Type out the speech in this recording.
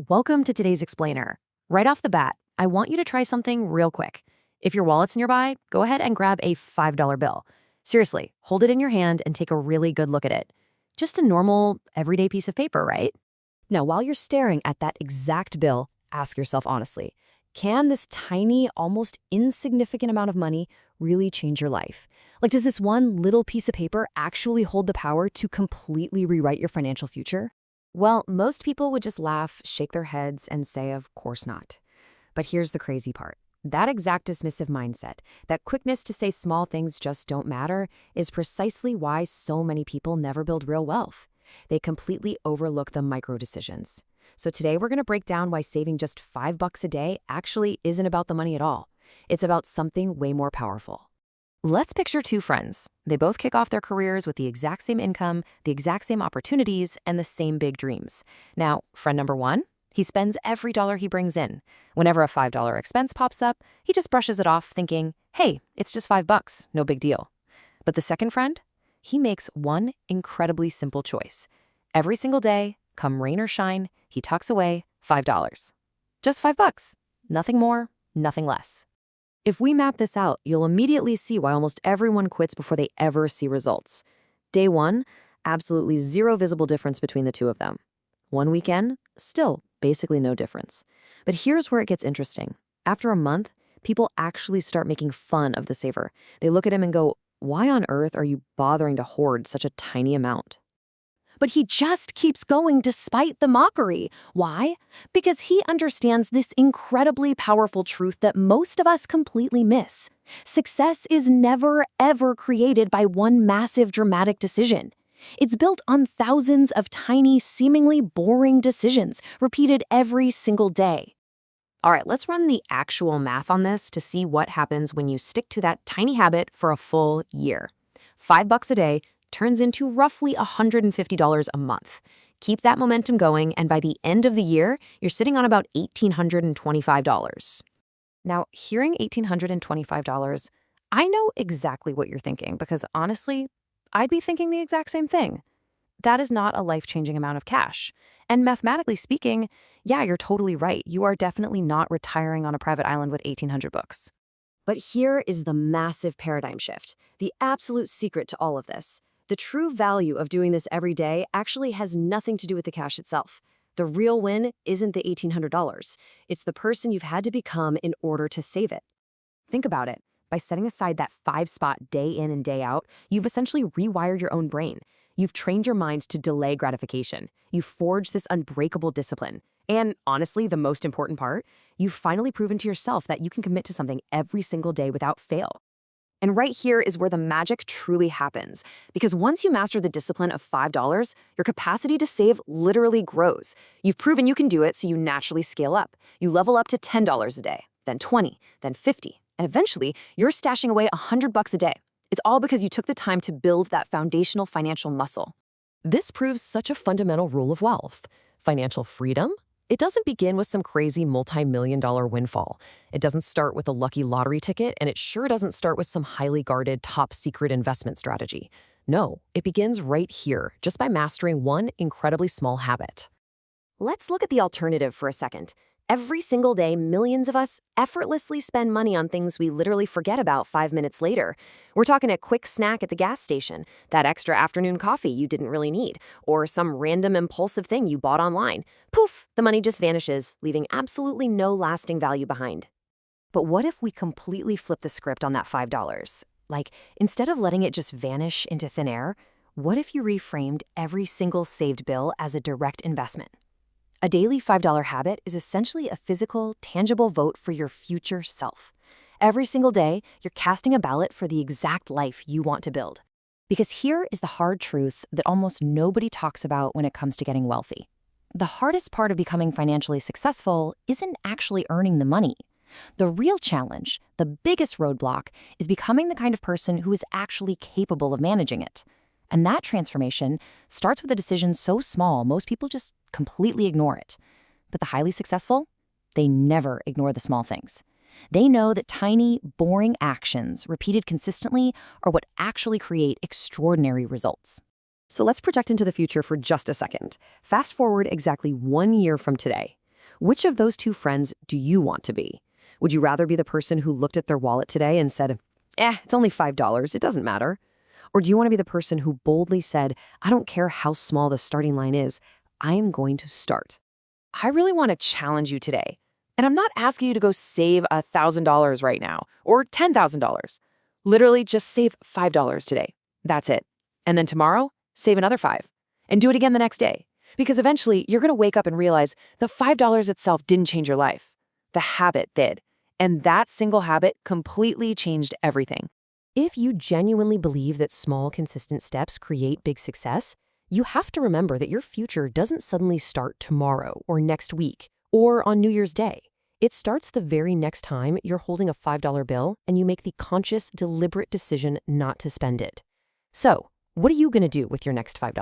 Welcome to today's explainer. Right off the bat, I want you to try something real quick. If your wallet's nearby, go ahead and grab a $5 bill. Seriously, hold it in your hand and take a really good look at it. Just a normal, everyday piece of paper, right? Now, while you're staring at that exact bill, ask yourself honestly, can this tiny, almost insignificant amount of money really change your life? Like, does this one little piece of paper actually hold the power to completely rewrite your financial future? Well, most people would just laugh, shake their heads, and say, of course not. But here's the crazy part. That exact dismissive mindset, that quickness to say small things just don't matter, is precisely why so many people never build real wealth. They completely overlook the micro decisions. So today we're going to break down why saving just $5 a day actually isn't about the money at all. It's about something way more powerful. Let's picture two friends. They both kick off their careers with the exact same income, the exact same opportunities, and the same big dreams. Now, friend number one, he spends every dollar he brings in. Whenever a $5 expense pops up, he just brushes it off thinking, hey, it's just $5, no big deal. But the second friend, he makes one incredibly simple choice. Every single day, come rain or shine, he tucks away $5. Just $5. Nothing more, nothing less. If we map this out, you'll immediately see why almost everyone quits before they ever see results. Day one, absolutely zero visible difference between the two of them. One weekend, still basically no difference. But here's where it gets interesting. After a month, people actually start making fun of the saver. They look at him and go, why on earth are you bothering to hoard such a tiny amount? But he just keeps going despite the mockery. Why? Because he understands this incredibly powerful truth that most of us completely miss. Success is never, ever created by one massive, dramatic decision. It's built on thousands of tiny, seemingly boring decisions repeated every single day. All right, let's run the actual math on this to see what happens when you stick to that tiny habit for a full year. $5 a day turns into roughly $150 a month. Keep that momentum going, and by the end of the year, you're sitting on about $1,825. Now, hearing $1,825, I know exactly what you're thinking, because honestly, I'd be thinking the exact same thing. That is not a life-changing amount of cash. And mathematically speaking, yeah, you're totally right. You are definitely not retiring on a private island with 1,800 books. But here is the massive paradigm shift, the absolute secret to all of this. The true value of doing this every day actually has nothing to do with the cash itself. The real win isn't the $1,800. It's the person you've had to become in order to save it. Think about it. By setting aside that 5-spot day in and day out, you've essentially rewired your own brain. You've trained your mind to delay gratification. You've forged this unbreakable discipline. And honestly, the most important part, you've finally proven to yourself that you can commit to something every single day without fail. And right here is where the magic truly happens. Because once you master the discipline of $5, your capacity to save literally grows. You've proven you can do it, so you naturally scale up. You level up to $10 a day, then 20, then 50, and eventually you're stashing away $100 a day. It's all because you took the time to build that foundational financial muscle. This proves such a fundamental rule of wealth. Financial freedom? It doesn't begin with some crazy multi-million-dollar windfall. It doesn't start with a lucky lottery ticket, and it sure doesn't start with some highly guarded, top-secret investment strategy. No, it begins right here, just by mastering one incredibly small habit. Let's look at the alternative for a second. Every single day, millions of us effortlessly spend money on things we literally forget about 5 minutes later. We're talking a quick snack at the gas station, that extra afternoon coffee you didn't really need, or some random impulsive thing you bought online. Poof, the money just vanishes, leaving absolutely no lasting value behind. But what if we completely flip the script on that $5? Like, instead of letting it just vanish into thin air, what if you reframed every single saved bill as a direct investment? A daily $5 habit is essentially a physical, tangible vote for your future self. Every single day, you're casting a ballot for the exact life you want to build. Because here is the hard truth that almost nobody talks about when it comes to getting wealthy. The hardest part of becoming financially successful isn't actually earning the money. The real challenge, the biggest roadblock, is becoming the kind of person who is actually capable of managing it. And that transformation starts with a decision so small, most people just completely ignore it. But the highly successful, they never ignore the small things. They know that tiny, boring actions repeated consistently are what actually create extraordinary results. So let's project into the future for just a second. Fast forward exactly 1 year from today. Which of those two friends do you want to be? Would you rather be the person who looked at their wallet today and said, it's only $5, it doesn't matter? Or do you want to be the person who boldly said, I don't care how small the starting line is, I am going to start? I really want to challenge you today. And I'm not asking you to go save $1,000 right now or $10,000. Literally just save $5 today. That's it. And then tomorrow, save another 5. And do it again the next day. Because eventually, you're going to wake up and realize the $5 itself didn't change your life. The habit did. And that single habit completely changed everything. If you genuinely believe that small, consistent steps create big success, you have to remember that your future doesn't suddenly start tomorrow or next week or on New Year's Day. It starts the very next time you're holding a $5 bill and you make the conscious, deliberate decision not to spend it. So, what are you going to do with your next $5?